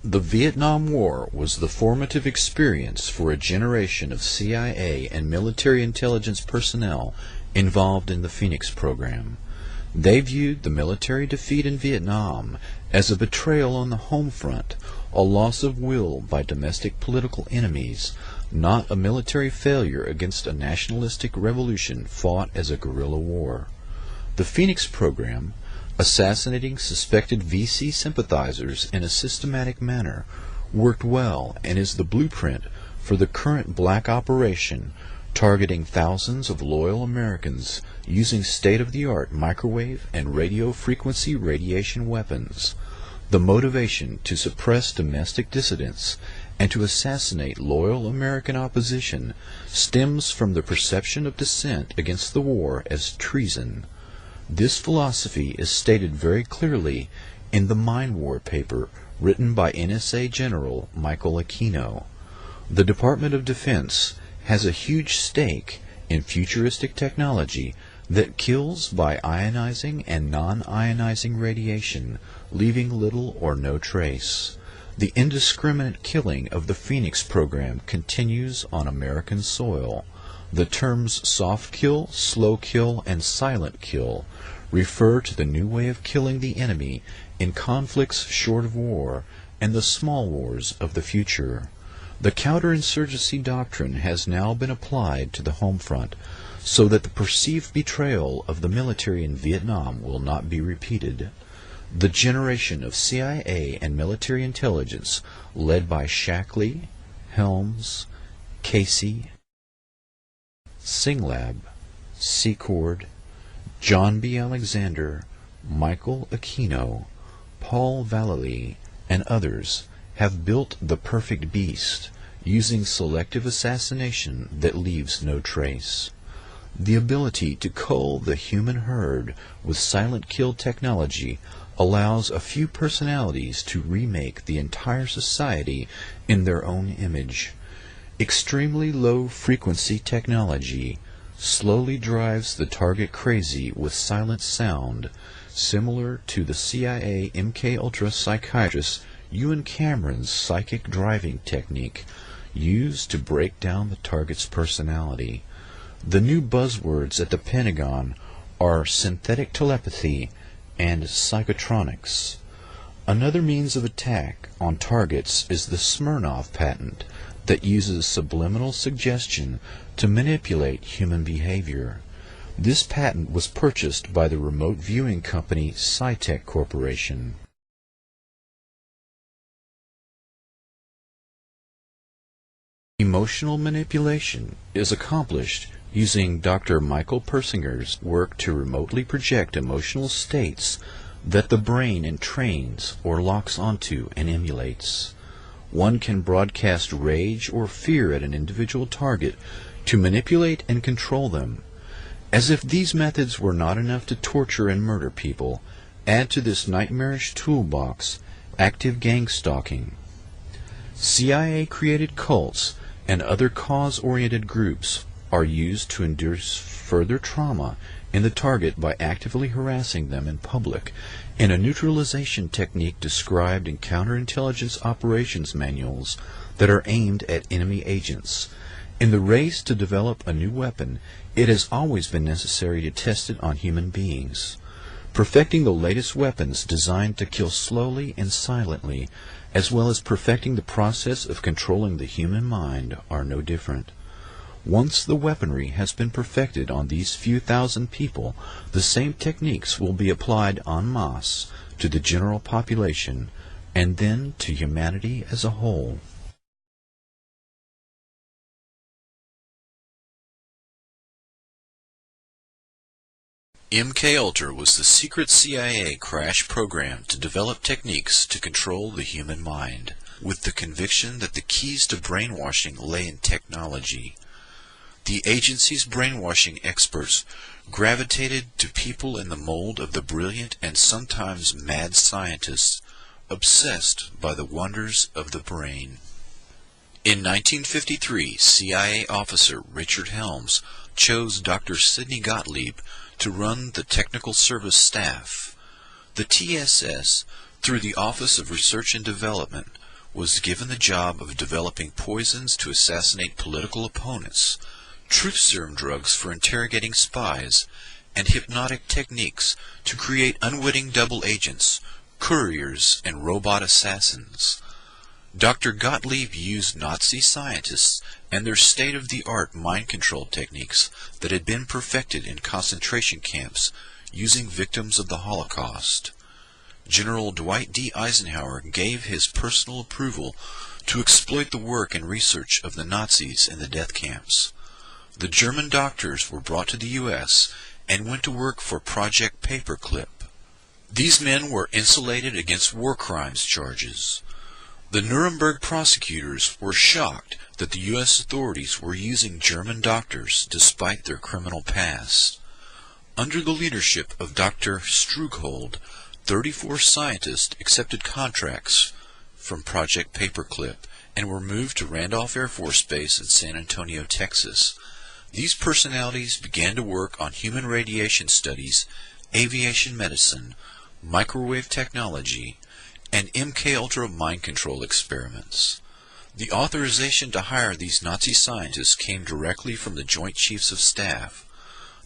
The Vietnam War was the formative experience for a generation of CIA and military intelligence personnel involved in the Phoenix program. They viewed the military defeat in Vietnam as a betrayal on the home front, a loss of will by domestic political enemies, not a military failure against a nationalistic revolution fought as a guerrilla war. The Phoenix program, assassinating suspected VC sympathizers in a systematic manner, worked well and is the blueprint for the current black operation targeting thousands of loyal Americans using state-of-the-art microwave and radio frequency radiation weapons. The motivation to suppress domestic dissidents and to assassinate loyal American opposition stems from the perception of dissent against the war as treason. This philosophy is stated very clearly in the Mind War paper written by NSA General Michael Aquino. The Department of Defense has a huge stake in futuristic technology that kills by ionizing and non-ionizing radiation, leaving little or no trace. The indiscriminate killing of the Phoenix program continues on American soil. The terms soft kill, slow kill, and silent kill refer to the new way of killing the enemy in conflicts short of war and the small wars of the future. The counterinsurgency doctrine has now been applied to the home front so that the perceived betrayal of the military in Vietnam will not be repeated. The generation of CIA and military intelligence led by Shackley, Helms, Casey, Singlab, Secord, John B. Alexander, Michael Aquino, Paul Vallely, and others have built the perfect beast, using selective assassination that leaves no trace. The ability to cull the human herd with silent kill technology allows a few personalities to remake the entire society in their own image. Extremely low frequency technology slowly drives the target crazy with silent sound, similar to the CIA MKUltra psychiatrist Ewan Cameron's psychic driving technique used to break down the target's personality. The new buzzwords at the Pentagon are synthetic telepathy and psychotronics. Another means of attack on targets is the Smirnov patent that uses subliminal suggestion to manipulate human behavior. This patent was purchased by the remote viewing company Scitech Corporation. Emotional manipulation is accomplished using Dr. Michael Persinger's work to remotely project emotional states that the brain entrains or locks onto and emulates. One can broadcast rage or fear at an individual target to manipulate and control them. As if these methods were not enough to torture and murder people, add to this nightmarish toolbox active gang stalking. CIA-created cults and other cause-oriented groups are used to induce further trauma in the target by actively harassing them in public in a neutralization technique described in counterintelligence operations manuals that are aimed at enemy agents. In the race to develop a new weapon, it has always been necessary to test it on human beings. Perfecting the latest weapons designed to kill slowly and silently, as well as perfecting the process of controlling the human mind, are no different. Once the weaponry has been perfected on these few thousand people, the same techniques will be applied en masse to the general population, and then to humanity as a whole. MKUltra was the secret CIA crash program to develop techniques to control the human mind, with the conviction that the keys to brainwashing lay in technology. The agency's brainwashing experts gravitated to people in the mold of the brilliant and sometimes mad scientists obsessed by the wonders of the brain. In 1953, CIA officer Richard Helms chose Dr. Sidney Gottlieb to run the technical service staff. The TSS, through the Office of Research and Development, was given the job of developing poisons to assassinate political opponents, truth serum drugs for interrogating spies, and hypnotic techniques to create unwitting double agents, couriers, and robot assassins. Dr. Gottlieb used Nazi scientists and their state-of-the-art mind control techniques that had been perfected in concentration camps using victims of the Holocaust. General Dwight D. Eisenhower gave his personal approval to exploit the work and research of the Nazis in the death camps. The German doctors were brought to the U.S. and went to work for Project Paperclip. These men were insulated against war crimes charges. The Nuremberg prosecutors were shocked that the U.S. authorities were using German doctors despite their criminal past. Under the leadership of Dr. Strughold, 34 scientists accepted contracts from Project Paperclip and were moved to Randolph Air Force Base in San Antonio, Texas. These personalities began to work on human radiation studies, aviation medicine, microwave technology, and MKUltra mind control experiments. The authorization to hire these Nazi scientists came directly from the Joint Chiefs of Staff.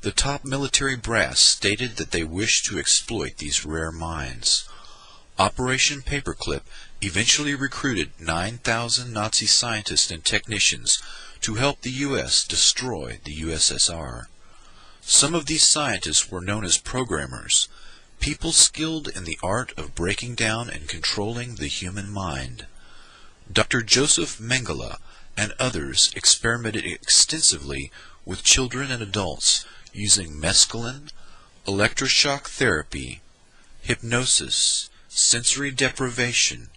The top military brass stated that they wished to exploit these rare minds. Operation Paperclip eventually recruited 9,000 Nazi scientists and technicians to help the U.S. destroy the USSR. Some of these scientists were known as programmers, people skilled in the art of breaking down and controlling the human mind. Dr. Joseph Mengele and others experimented extensively with children and adults using mescaline, electroshock therapy, hypnosis, sensory deprivation,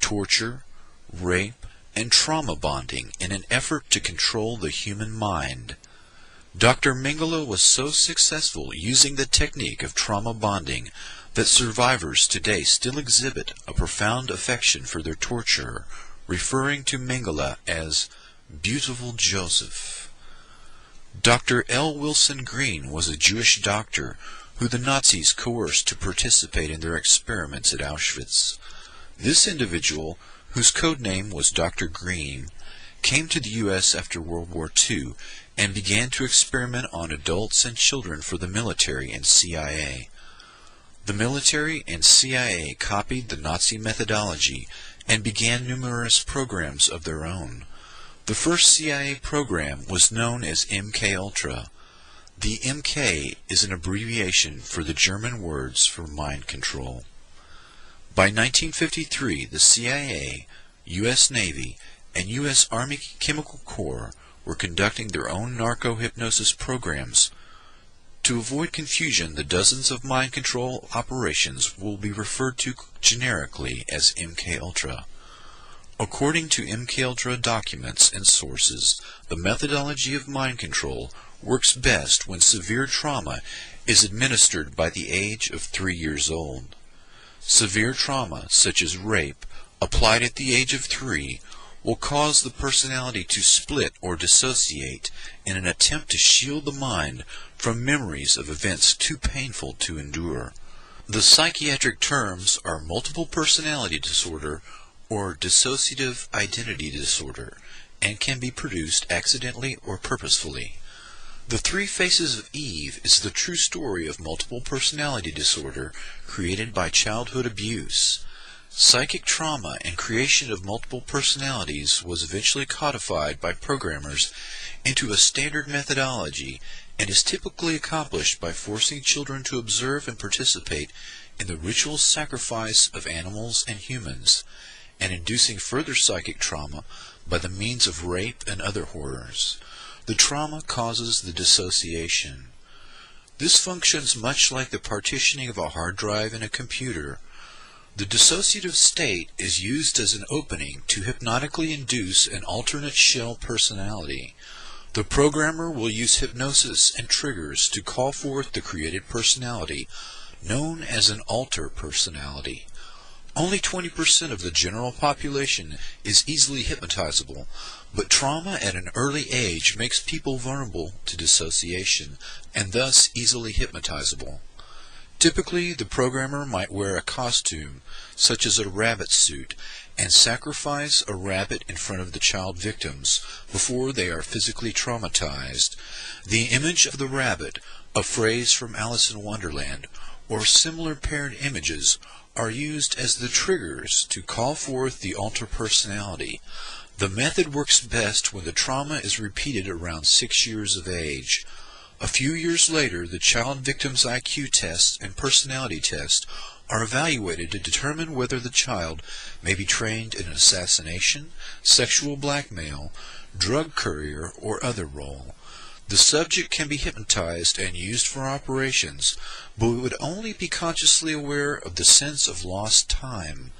torture, rape, and trauma bonding in an effort to control the human mind. Dr. Mengele was so successful using the technique of trauma bonding that survivors today still exhibit a profound affection for their torturer, referring to Mengele as Beautiful Joseph. Dr. L. Wilson Green was a Jewish doctor who the Nazis coerced to participate in their experiments at Auschwitz. This individual, whose code name was Dr. Green, came to the U.S. after World War II and began to experiment on adults and children for the military and CIA. The military and CIA copied the Nazi methodology and began numerous programs of their own. The first CIA program was known as MKUltra. The MK is an abbreviation for the German words for mind control. By 1953, the CIA, U.S. Navy, and U.S. Army Chemical Corps were conducting their own narco-hypnosis programs. To avoid confusion, the dozens of mind control operations will be referred to generically as MKUltra. According to MKUltra documents and sources, the methodology of mind control works best when severe trauma is administered by the age of 3 years old. Severe trauma, such as rape, applied at the age of 3, will cause the personality to split or dissociate in an attempt to shield the mind from memories of events too painful to endure. The psychiatric terms are multiple personality disorder or dissociative identity disorder, and can be produced accidentally or purposefully. The Three Faces of Eve is the true story of multiple personality disorder created by childhood abuse. Psychic trauma and creation of multiple personalities was eventually codified by programmers into a standard methodology and is typically accomplished by forcing children to observe and participate in the ritual sacrifice of animals and humans, and inducing further psychic trauma by the means of rape and other horrors. The trauma causes the dissociation. This functions much like the partitioning of a hard drive in a computer. The dissociative state is used as an opening to hypnotically induce an alternate shell personality. The programmer will use hypnosis and triggers to call forth the created personality, known as an alter personality. Only 20% of the general population is easily hypnotizable, but trauma at an early age makes people vulnerable to dissociation, and thus easily hypnotizable. Typically, the programmer might wear a costume, such as a rabbit suit, and sacrifice a rabbit in front of the child victims before they are physically traumatized. The image of the rabbit, a phrase from Alice in Wonderland, or similar paired images are used as the triggers to call forth the alter personality. The method works best when the trauma is repeated around 6 years of age. A few years later, the child victim's IQ test and personality test are evaluated to determine whether the child may be trained in assassination, sexual blackmail, drug courier, or other role. The subject can be hypnotized and used for operations, but would only be consciously aware of the sense of lost time.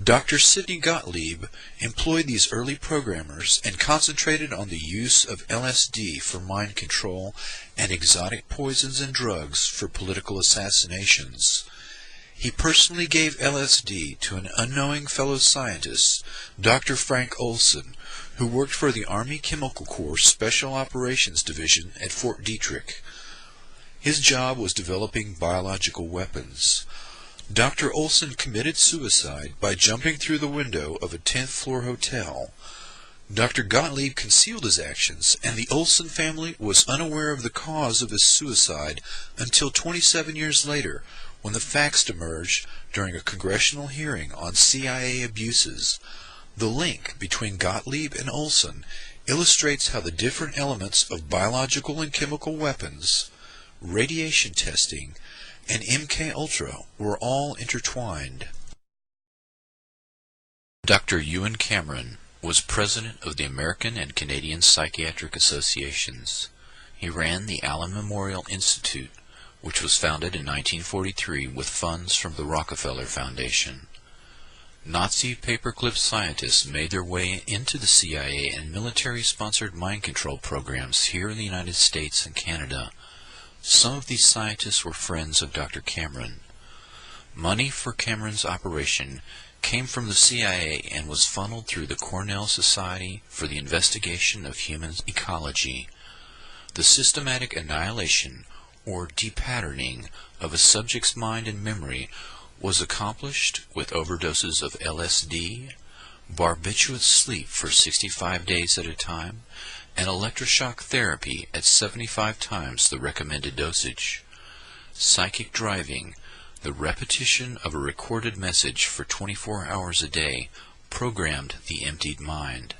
Dr. Sidney Gottlieb employed these early programmers and concentrated on the use of LSD for mind control and exotic poisons and drugs for political assassinations. He personally gave LSD to an unknowing fellow scientist, Dr. Frank Olson, who worked for the Army Chemical Corps Special Operations Division at Fort Detrick. His job was developing biological weapons. Dr. Olson committed suicide by jumping through the window of a 10th-floor hotel. Dr. Gottlieb concealed his actions, and the Olson family was unaware of the cause of his suicide until 27 years later, when the facts emerged during a congressional hearing on CIA abuses. The link between Gottlieb and Olson illustrates how the different elements of biological and chemical weapons, radiation testing, and MK-Ultra were all intertwined. Dr. Ewan Cameron was president of the American and Canadian Psychiatric Associations. He ran the Allen Memorial Institute, which was founded in 1943 with funds from the Rockefeller Foundation. Nazi paperclip scientists made their way into the CIA and military-sponsored mind control programs here in the United States and Canada. Some of these scientists were friends of Dr. Cameron. Money for Cameron's operation came from the CIA and was funneled through the Cornell Society for the Investigation of Human Ecology. The systematic annihilation or depatterning of a subject's mind and memory was accomplished with overdoses of LSD, barbiturate sleep for 65 days at a time, and electroshock therapy at 75 times the recommended dosage. Psychic driving, the repetition of a recorded message for 24 hours a day, programmed the emptied mind.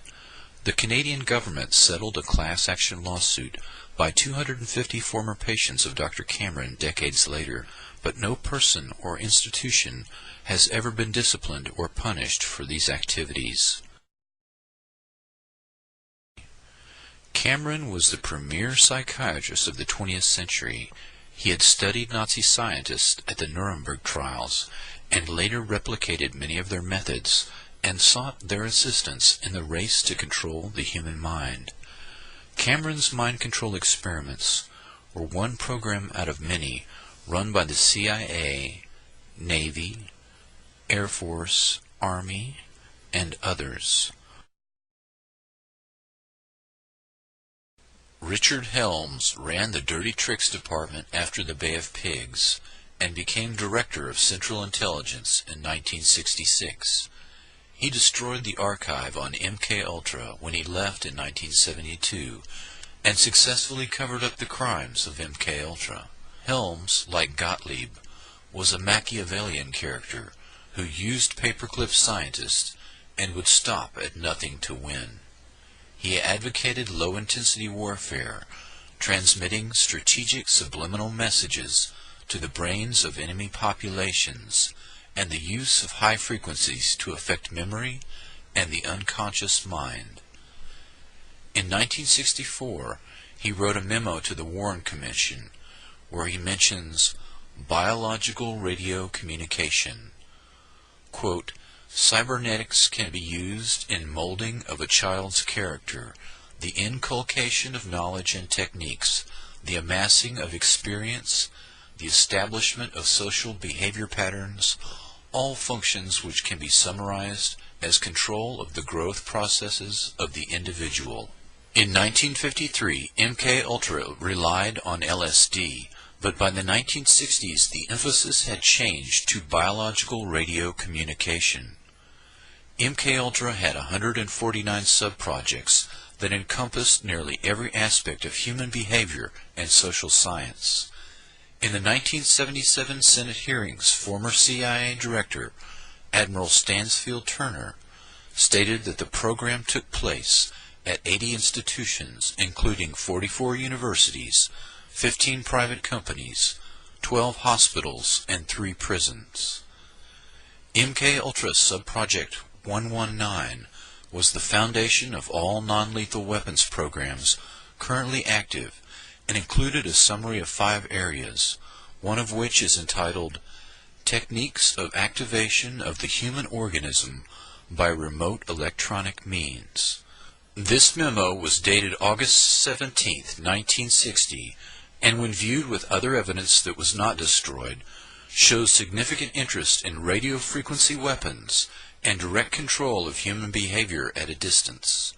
The Canadian government settled a class action lawsuit by 250 former patients of Dr. Cameron decades later, but no person or institution has ever been disciplined or punished for these activities. Cameron was the premier psychiatrist of the 20th century. He had studied Nazi scientists at the Nuremberg trials and later replicated many of their methods and sought their assistance in the race to control the human mind. Cameron's mind control experiments were one program out of many run by the CIA, Navy, Air Force, Army, and others. Richard Helms ran the Dirty Tricks Department after the Bay of Pigs and became Director of Central Intelligence in 1966. He destroyed the archive on MK-Ultra when he left in 1972 and successfully covered up the crimes of MK-Ultra. Helms, like Gottlieb, was a Machiavellian character who used paperclip scientists and would stop at nothing to win. He advocated low-intensity warfare, transmitting strategic subliminal messages to the brains of enemy populations, and the use of high frequencies to affect memory and the unconscious mind. In 1964, he wrote a memo to the Warren Commission where he mentions biological radio communication. Quote, "Cybernetics can be used in molding of a child's character, the inculcation of knowledge and techniques, the amassing of experience, the establishment of social behavior patterns, all functions which can be summarized as control of the growth processes of the individual." In 1953, MK-Ultra relied on LSD, but by the 1960s the emphasis had changed to biological radio communication. MKUltra had 149 subprojects that encompassed nearly every aspect of human behavior and social science. In the 1977 Senate hearings, former CIA Director Admiral Stansfield Turner stated that the program took place at 80 institutions, including 44 universities, 15 private companies, 12 hospitals, and 3 prisons. MKUltra Subproject 119 was the foundation of all non-lethal weapons programs currently active and included a summary of 5 areas, one of which is entitled Techniques of Activation of the Human Organism by Remote Electronic Means. This memo was dated August 17, 1960, and when viewed with other evidence that was not destroyed, shows significant interest in radio frequency weapons and direct control of human behavior at a distance.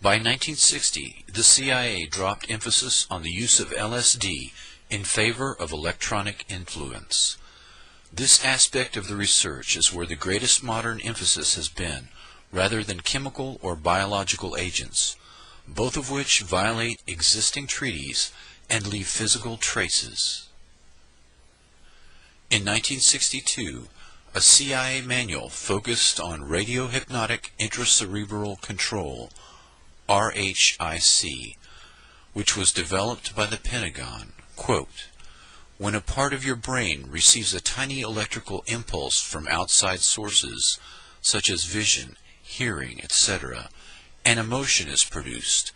By 1960, the CIA dropped emphasis on the use of LSD in favor of electronic influence. This aspect of the research is where the greatest modern emphasis has been, rather than chemical or biological agents, both of which violate existing treaties and leave physical traces. In 1962, a CIA manual focused on radiohypnotic intracerebral control, RHIC, which was developed by the Pentagon, quote, "When a part of your brain receives a tiny electrical impulse from outside sources, such as vision, hearing, etc., an emotion is produced.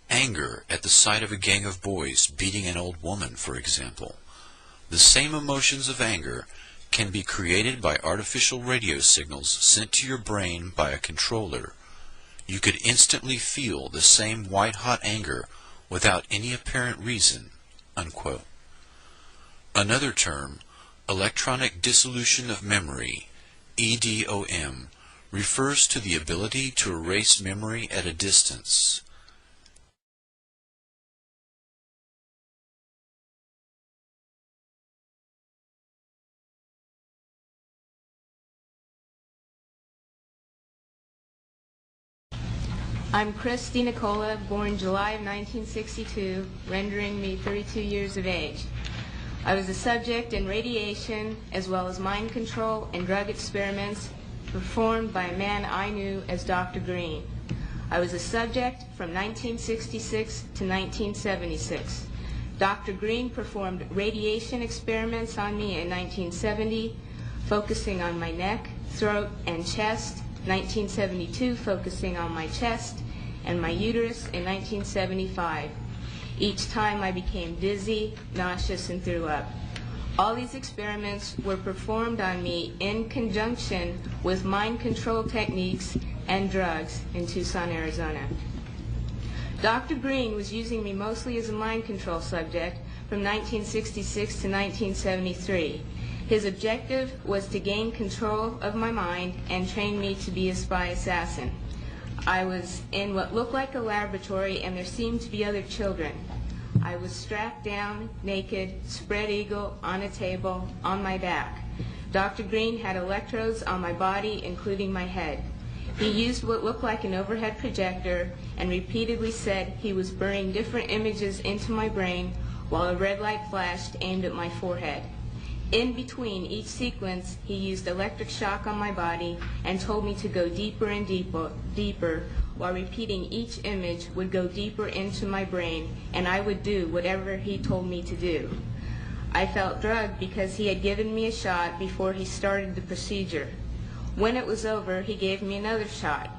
Anger at the sight of a gang of boys beating an old woman, for example. The same emotions of anger can be created by artificial radio signals sent to your brain by a controller. You could instantly feel the same white-hot anger without any apparent reason." Unquote. Another term, electronic dissolution of memory, EDOM, refers to the ability to erase memory at a distance. I'm Chris DiNicola, born July of 1962, rendering me 32 years of age. I was a subject in radiation as well as mind control and drug experiments performed by a man I knew as Dr. Green. I was a subject from 1966 to 1976. Dr. Green performed radiation experiments on me in 1970, focusing on my neck, throat, and chest, 1972 focusing on my chest and my uterus in 1975. Each time I became dizzy, nauseous, and threw up. All these experiments were performed on me in conjunction with mind control techniques and drugs in Tucson, Arizona. Dr. Green was using me mostly as a mind control subject from 1966 to 1973. His objective was to gain control of my mind and train me to be a spy assassin. I was in what looked like a laboratory, and there seemed to be other children. I was strapped down, naked, spread eagle, on a table, on my back. Dr. Green had electrodes on my body, including my head. He used what looked like an overhead projector and repeatedly said he was burning different images into my brain while a red light flashed aimed at my forehead. In between each sequence, he used electric shock on my body and told me to go deeper and deeper, while repeating each image would go deeper into my brain, and I would do whatever he told me to do. I felt drugged because he had given me a shot before he started the procedure. When it was over, he gave me another shot.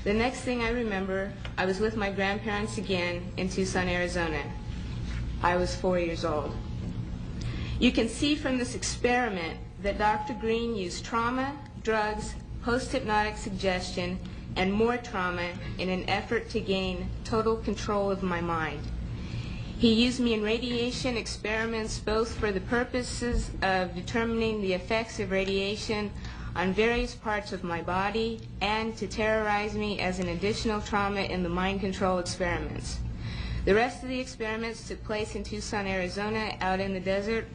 The next thing I remember, I was with my grandparents again in Tucson, Arizona. I was 4 years old. You can see from this experiment that Dr. Green used trauma, drugs, post-hypnotic suggestion, and more trauma in an effort to gain total control of my mind. He used me in radiation experiments both for the purposes of determining the effects of radiation on various parts of my body and to terrorize me as an additional trauma in the mind control experiments. The rest of the experiments took place in Tucson, Arizona, out in the desert.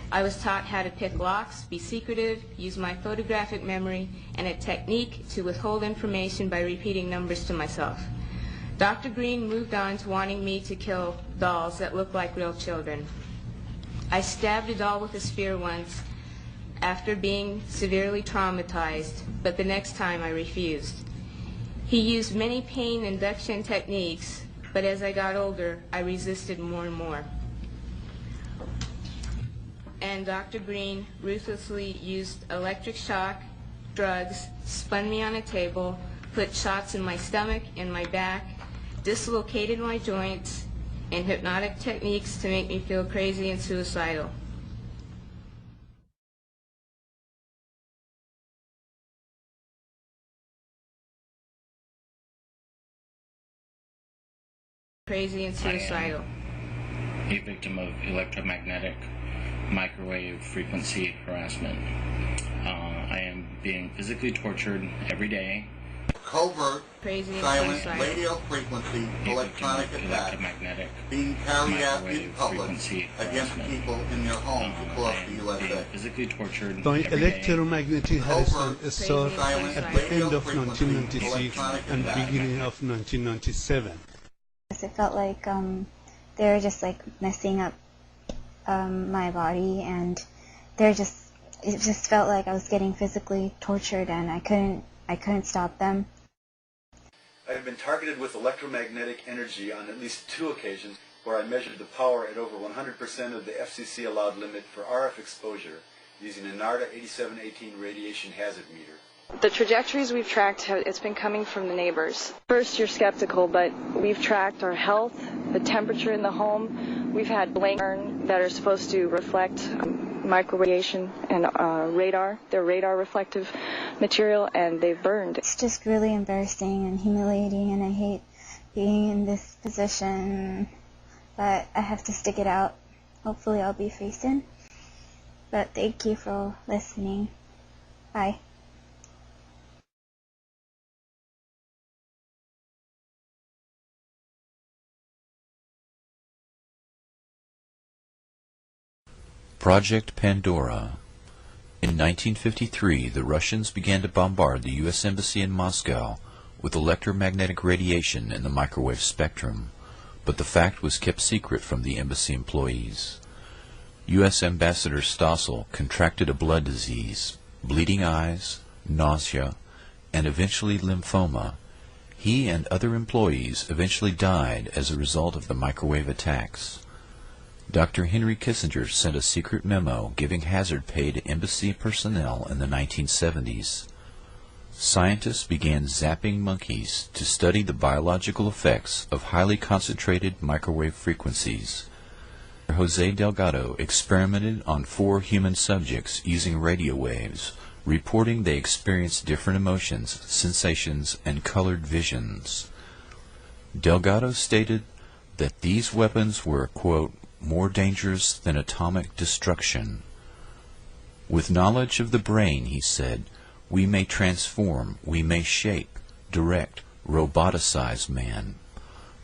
I was taught how to pick locks, be secretive, use my photographic memory, and a technique to withhold information by repeating numbers to myself. Dr. Green moved on to wanting me to kill dolls that looked like real children. I stabbed a doll with a spear once after being severely traumatized, but the next time I refused. He used many pain induction techniques, but as I got older, I resisted more and more. And Dr. Green ruthlessly used electric shock, drugs, spun me on a table, put shots in my stomach and my back, dislocated my joints, and hypnotic techniques to make me feel crazy and suicidal. Crazy and suicidal. A victim of electromagnetic microwave frequency harassment. I am being physically tortured every day. Covert, silent radio frequency, electronic attacks being carried out in public against people in their homes across the USA. Physically tortured By electromagnetic harassment started at the end of 1996 and beginning of 1997. It felt like they were just like messing up my body, and it just felt like I was getting physically tortured, and I couldn't stop them. I have been targeted with electromagnetic energy on at least 2 occasions where I measured the power at over 100% of the FCC allowed limit for RF exposure using a NARDA 8718 radiation hazard meter. The trajectories we've tracked, it's been coming from the neighbors. First, you're skeptical, but we've tracked our health, the temperature in the home. We've had blanks that are supposed to reflect microradiation and radar. They're radar reflective material, and they've burned. It's just really embarrassing and humiliating, and I hate being in this position, but I have to stick it out. Hopefully I'll be facing. But thank you for listening. Bye. Project Pandora. In 1953, the Russians began to bombard the U.S. Embassy in Moscow with electromagnetic radiation in the microwave spectrum, but the fact was kept secret from the embassy employees. U.S. Ambassador Stossel contracted a blood disease, bleeding eyes, nausea, and eventually lymphoma. He and other employees eventually died as a result of the microwave attacks. Dr. Henry Kissinger sent a secret memo giving hazard pay to embassy personnel in the 1970s. Scientists began zapping monkeys to study the biological effects of highly concentrated microwave frequencies. Jose Delgado experimented on 4 human subjects using radio waves, reporting they experienced different emotions, sensations, and colored visions. Delgado stated that these weapons were, quote, more dangerous than atomic destruction. With knowledge of the brain, he said, we may transform, we may shape, direct, roboticize man.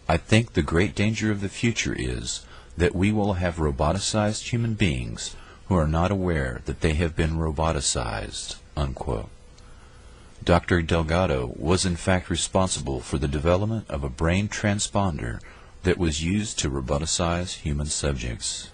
I think the great danger of the future is that we will have roboticized human beings who are not aware that they have been roboticized, unquote. Dr. Delgado was in fact responsible for the development of a brain transponder that was used to roboticize human subjects.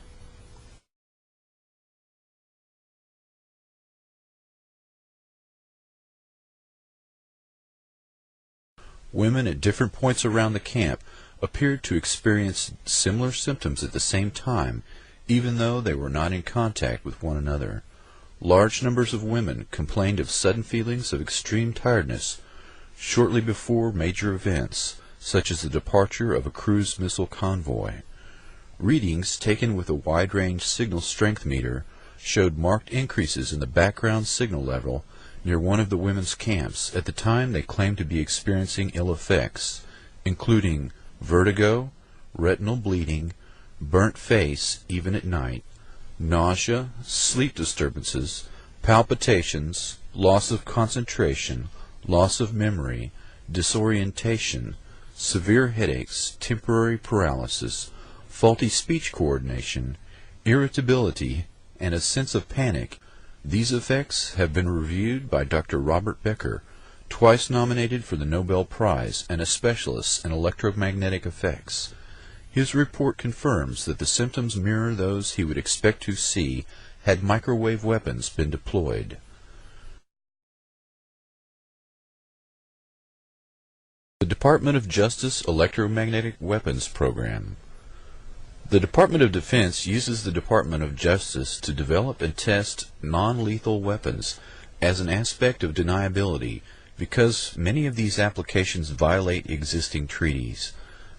Women at different points around the camp appeared to experience similar symptoms at the same time, even though they were not in contact with one another. Large numbers of women complained of sudden feelings of extreme tiredness shortly before major events, such as the departure of a cruise missile convoy. Readings taken with a wide-range signal strength meter showed marked increases in the background signal level near one of the women's camps at the time they claimed to be experiencing ill effects, including vertigo, retinal bleeding, burnt face even at night, nausea, sleep disturbances, palpitations, loss of concentration, loss of memory, disorientation, severe headaches, temporary paralysis, faulty speech coordination, irritability, and a sense of panic. These effects have been reviewed by Dr. Robert Becker, twice nominated for the Nobel Prize and a specialist in electromagnetic effects. His report confirms that the symptoms mirror those he would expect to see had microwave weapons been deployed. The Department of Justice Electromagnetic Weapons Program. The Department of Defense uses the Department of Justice to develop and test non-lethal weapons as an aspect of deniability because many of these applications violate existing treaties.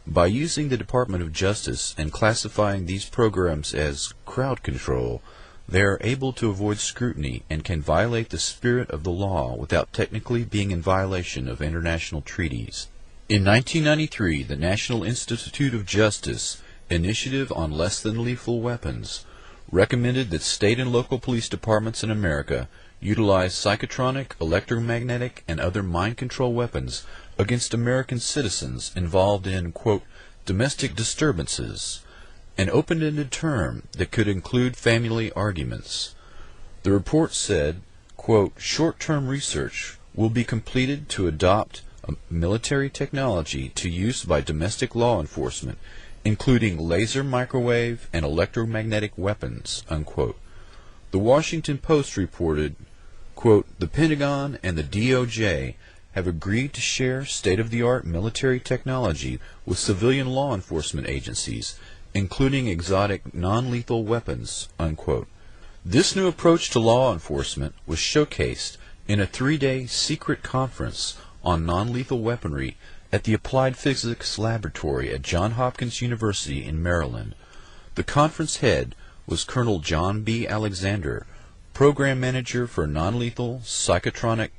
By using the Department of Justice and classifying these programs as crowd control, they are able to avoid scrutiny and can violate the spirit of the law without technically being in violation of international treaties. In 1993, the National Institute of Justice Initiative on Less Than Lethal Weapons recommended that state and local police departments in America utilize psychotronic, electromagnetic, and other mind control weapons against American citizens involved in, quote, domestic disturbances, an open-ended term that could include family arguments. The report said, quote, short-term research will be completed to adopt a military technology to use by domestic law enforcement, including laser, microwave, and electromagnetic weapons, unquote. The Washington Post reported, quote, the Pentagon and the DOJ have agreed to share state-of-the-art military technology with civilian law enforcement agencies, including exotic non-lethal weapons, unquote. This new approach to law enforcement was showcased in a 3-day secret conference on non-lethal weaponry at the Applied Physics Laboratory at Johns Hopkins University in Maryland. The conference head was Colonel John B. Alexander, Program Manager for Non-Lethal Psychotronic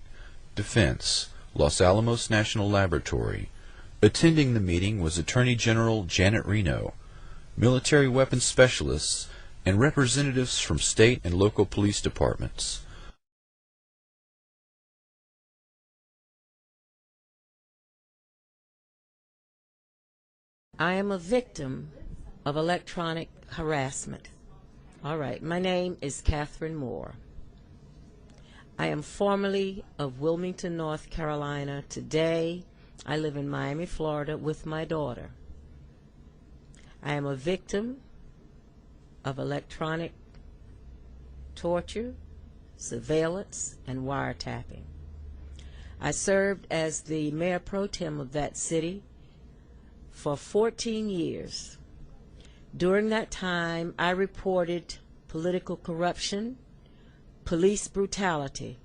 Defense, Los Alamos National Laboratory. Attending the meeting was Attorney General Janet Reno, military weapons specialists, and representatives from state and local police departments. I am a victim of electronic harassment. All right, my name is Catherine Moore. I am formerly of Wilmington, North Carolina. Today, I live in Miami, Florida with my daughter. I am a victim of electronic torture, surveillance, and wiretapping. I served as the mayor pro tem of that city for 14 years. During that time, I reported political corruption, police brutality,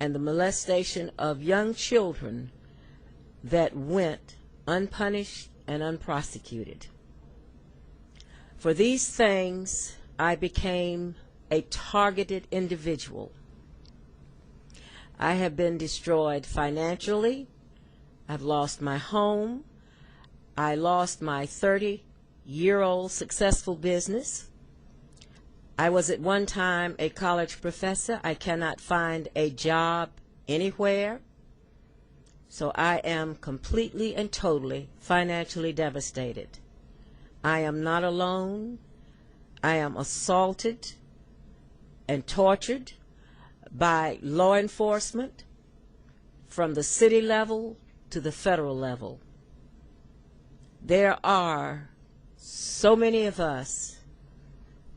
and the molestation of young children that went unpunished and unprosecuted. For these things, I became a targeted individual. I have been destroyed financially. I've lost my home. I lost my 30-year-old successful business. I was at one time a college professor. I cannot find a job anywhere. So I am completely and totally financially devastated. I am not alone. I am assaulted and tortured by law enforcement from the city level to the federal level. There are so many of us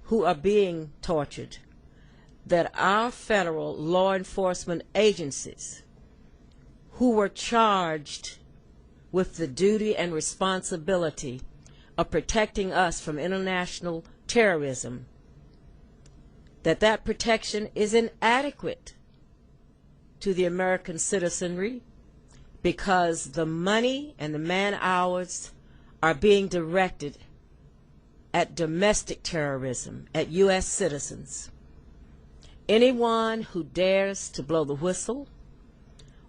who are being tortured that our federal law enforcement agencies who were charged with the duty and responsibility of protecting us from international terrorism, that protection is inadequate to the American citizenry because the money and the man-hours are being directed at domestic terrorism, at U.S. citizens. Anyone who dares to blow the whistle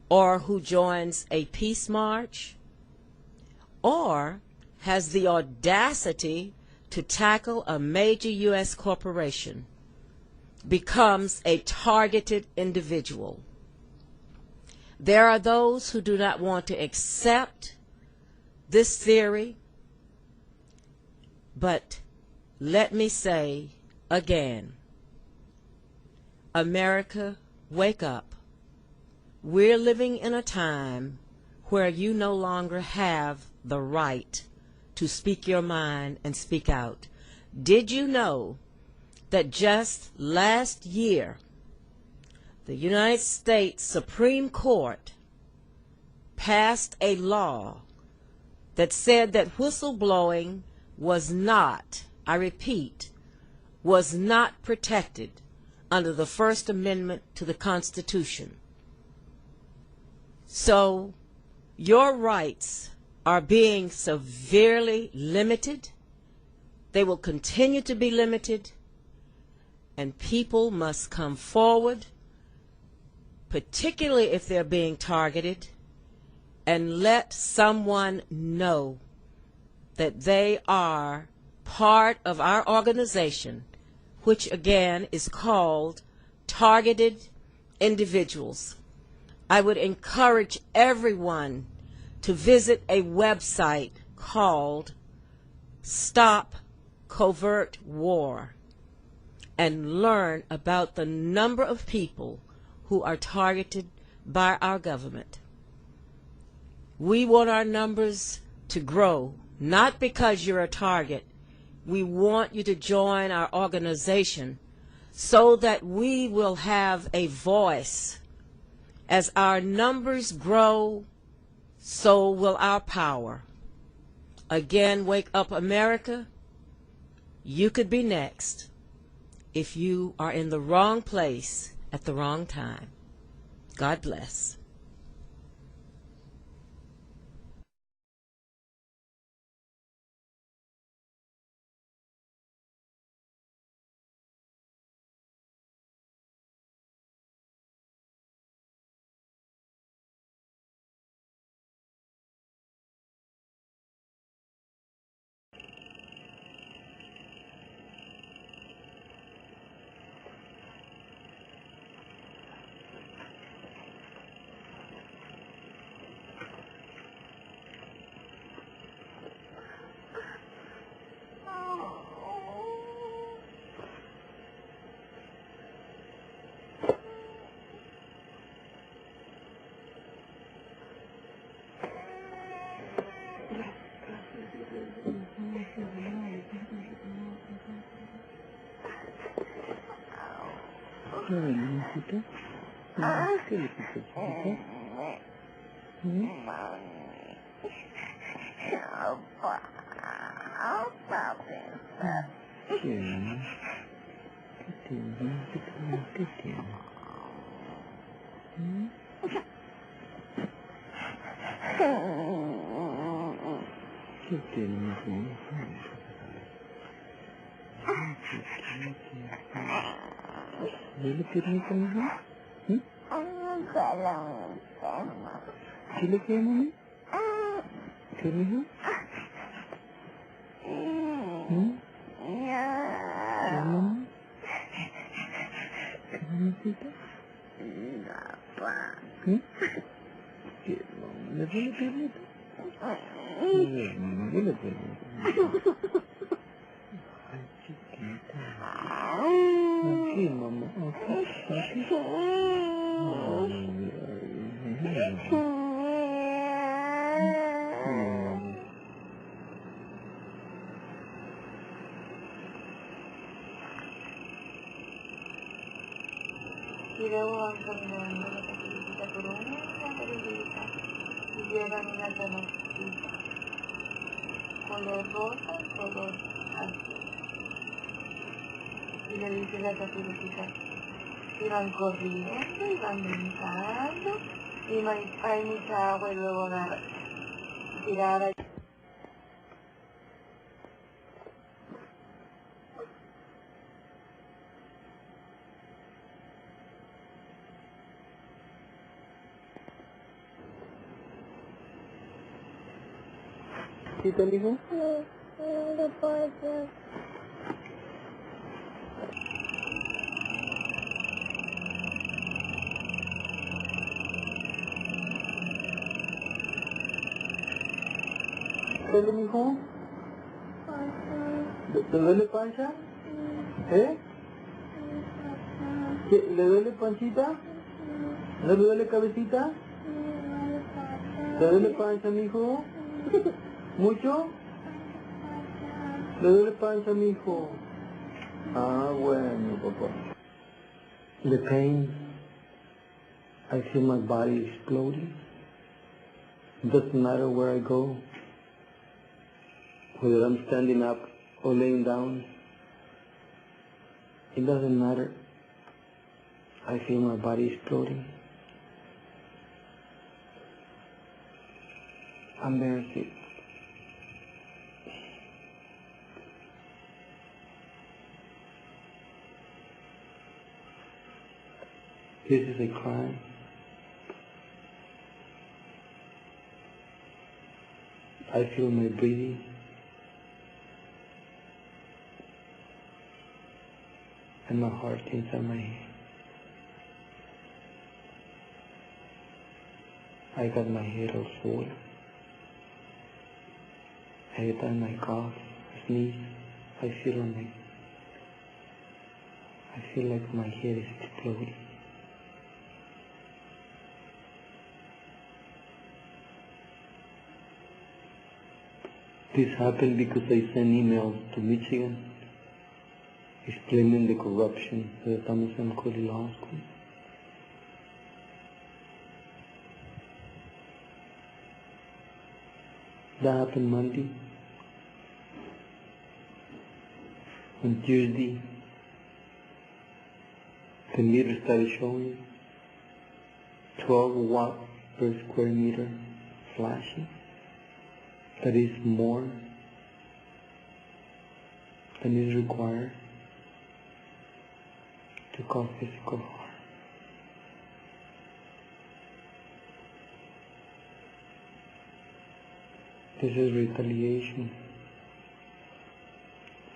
or who joins a peace march or has the audacity to tackle a major U.S. corporation becomes a targeted individual. There are those who do not want to accept this theory, but let me say again. America, wake up. We're living in a time where you no longer have the right to speak your mind and speak out. Did you know that just last year, the United States Supreme Court passed a law that said that whistleblowing was not, I repeat, was not protected under the First Amendment to the Constitution. So your rights are being severely limited. They will continue to be limited, and people must come forward, particularly if they're being targeted, and let someone know that they are part of our organization, which again is called Targeted Individuals. I would encourage everyone to visit a website called Stop Covert War and learn about the number of people who are targeted by our government. We want our numbers to grow, not because you're a target. We want you to join our organization so that we will have a voice. As our numbers grow, so will our power. Again, wake up, America. You could be next if you are in the wrong place at the wrong time. God bless. Y luego van caminando la caperucita por una caperucita y llevan una canastita, color rosa, color azul. Y le dice la caperucita, y van corriendo y van brincando, y hay mucha agua y luego van a tirar ahí. ¿Sí te dijo? No puedo. ¿Te dijo? ¿Te duele pancha? ¿Eh? ¿Le duele pancita? ¿No le duele cabecita? ¿Le duele panza, mijo? ¿Mucho? ¿Le duele panza, mijo? Ah, bueno, papá. The pain, I feel my body exploding. It doesn't matter where I go, whether I'm standing up or laying down. It doesn't matter. I feel my body exploding. I'm very sick. This is a crime. I feel my breathing. And my heart inside my head. I got my head all swollen. Every time I cough, sneeze, I feel like my head is exploding. This happened because I sent emails to Michigan explaining the corruption of the Thomas M. Cody Law School. That happened Monday. On Tuesday, the meter started showing 12 watts per square meter flashing. That is more than is required to cause physical harm. This is retaliation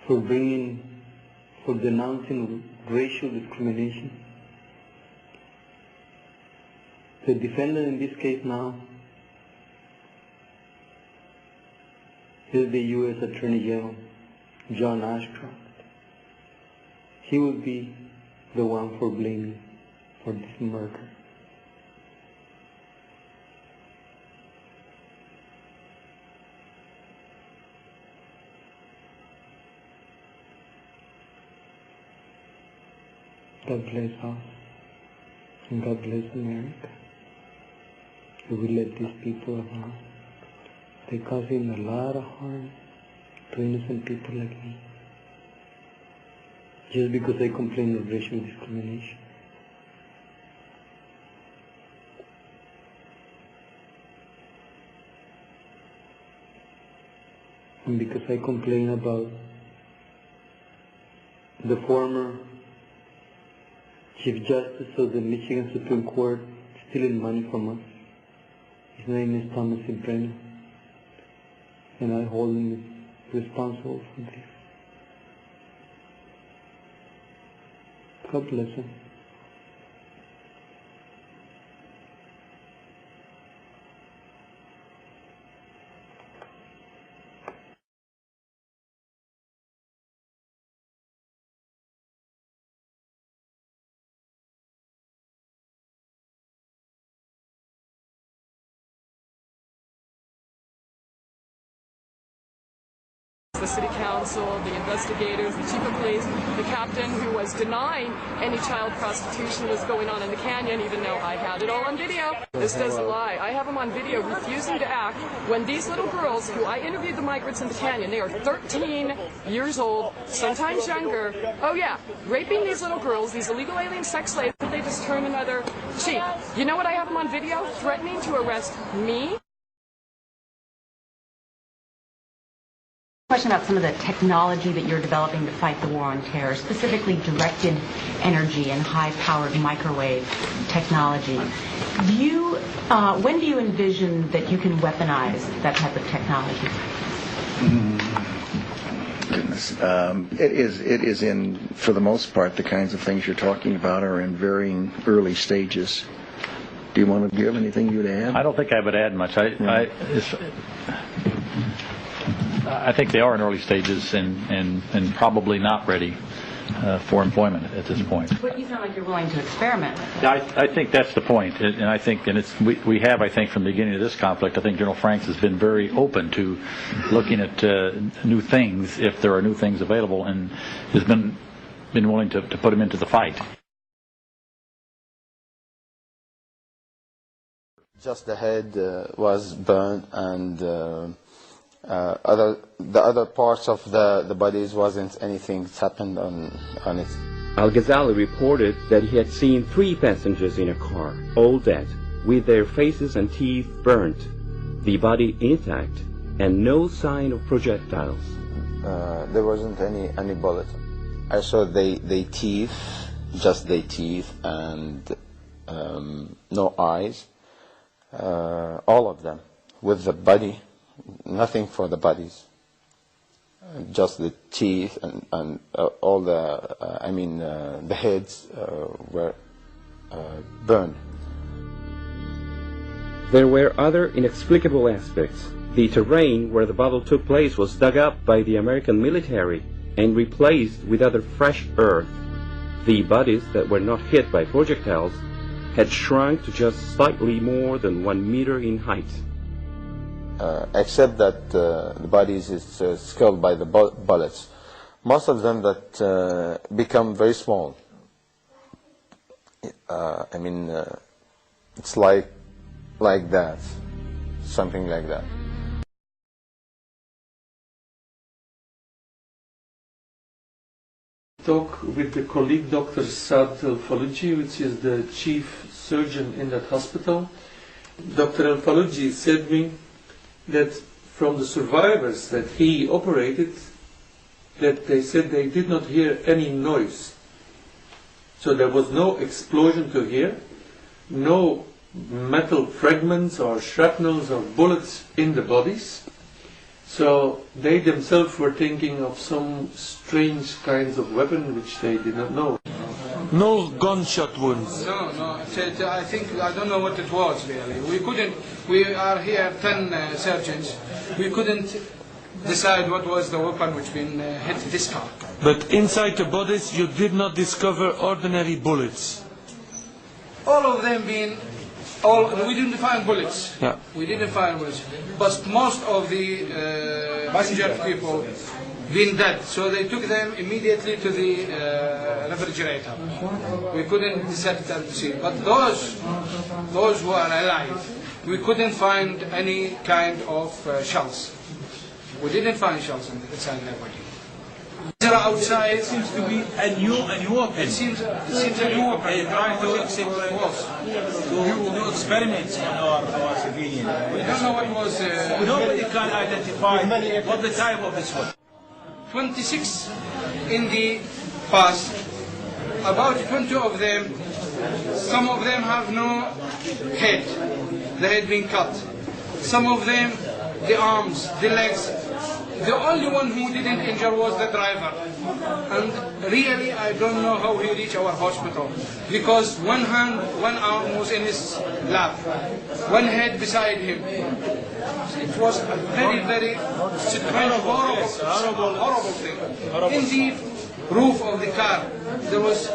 for denouncing racial discrimination. The defendant in this case now is the U.S. Attorney General, John Ashcroft. He will be the one for blaming for this murder. God bless us, and God bless America. We will let these people alone. They're causing a lot of harm to innocent people like me, just because I complain of racial discrimination. And because I complain about the former Chief Justice of the Michigan Supreme Court stealing money from us. His name is Thomas E. Brennan, and I hold him responsible for this. God bless him. The city council, the investigators, the chief of police, the captain who was denying any child prostitution was going on in the canyon, even though I had it all on video. This doesn't lie. I have them on video refusing to act when these little girls, who I interviewed the migrants in the canyon, they are 13 years old, sometimes younger. Oh yeah, raping these little girls, these illegal alien sex slaves, they just turn another cheek. You know what I have them on video? Threatening to arrest me. Question about some of the technology that you're developing to fight the war on terror, specifically directed energy and high-powered microwave technology. When do you envision that you can weaponize that type of technology? Goodness, it is in, for the most part, the kinds of things you're talking about are in varying early stages. Do you want to give anything you'd add? I don't think I would add much. I think they are in early stages and probably not ready. for employment at this point. But you sound like you're willing to experiment with it. I think that's the point, and I think, and it's we have, I think, from the beginning of this conflict, I think General Franks has been very open to looking at new things if there are new things available, and has been willing to put them into the fight. Just the head was burned, and the other parts of the bodies wasn't anything happened on it. Al-Ghazali reported that he had seen 3 passengers in a car, all dead, with their faces and teeth burnt, the body intact, and no sign of projectiles. There wasn't any bullet. I saw they teeth, just their teeth, and no eyes. All of them, with the body, nothing for the bodies, just the teeth and all the, the heads were burned. There were other inexplicable aspects. The terrain where the battle took place was dug up by the American military and replaced with other fresh earth. The bodies that were not hit by projectiles had shrunk to just slightly more than 1 meter in height. Except that the bodies is killed by the bullets. Most of them that become very small. It's like that, something like that. Talk with the colleague Dr. Saad Al-Faluji, which is the chief surgeon in that hospital. Dr. Al-Faluji said me that from the survivors that he operated, that they said they did not hear any noise. So there was no explosion to hear, no metal fragments or shrapnels or bullets in the bodies. So they themselves were thinking of some strange kinds of weapon which they did not know. No gunshot wounds. No. I don't know what it was really. We are here 10 surgeons. We couldn't decide what was the weapon which been hit this car. But inside the bodies you did not discover ordinary bullets. All of them being, we didn't find bullets. Yeah. We didn't find bullets. But most of the injured people been dead, so they took them immediately to the refrigerator. We couldn't dissect them to see. But those who are alive, we couldn't find any kind of shells. We didn't find shells inside their body. Outside, it seems to be a new weapon. It seems a new weapon. They try to do experiments on our civilians. We don't know what was. Nobody can identify what the type of this was. 26 in the past. About 20 of them. Some of them have no head. The head being cut. Some of them, the arms, the legs. The only one who didn't injure was the driver. And really, I don't know how he reached our hospital. Because one arm was in his lap. One head beside him. It was a very, very strange, horrible thing. In the roof of the car, there was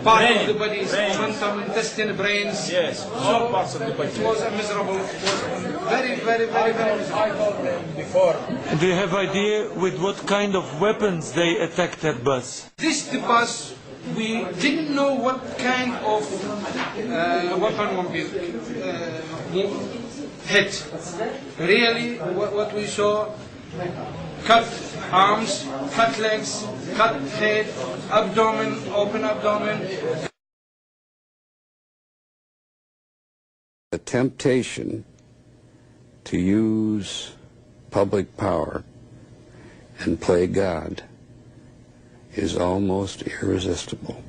part of the body, mental, intestine, brains. Yes, all parts of the body. It was a miserable, it was very, very, very, very miserable. Before. Do you have idea with what kind of weapons they attacked that bus? The bus, we didn't know what kind of weapon would be hit. Really, what we saw, cut arms, cut legs, cut head, abdomen, open abdomen. The temptation to use public power and play God is almost irresistible.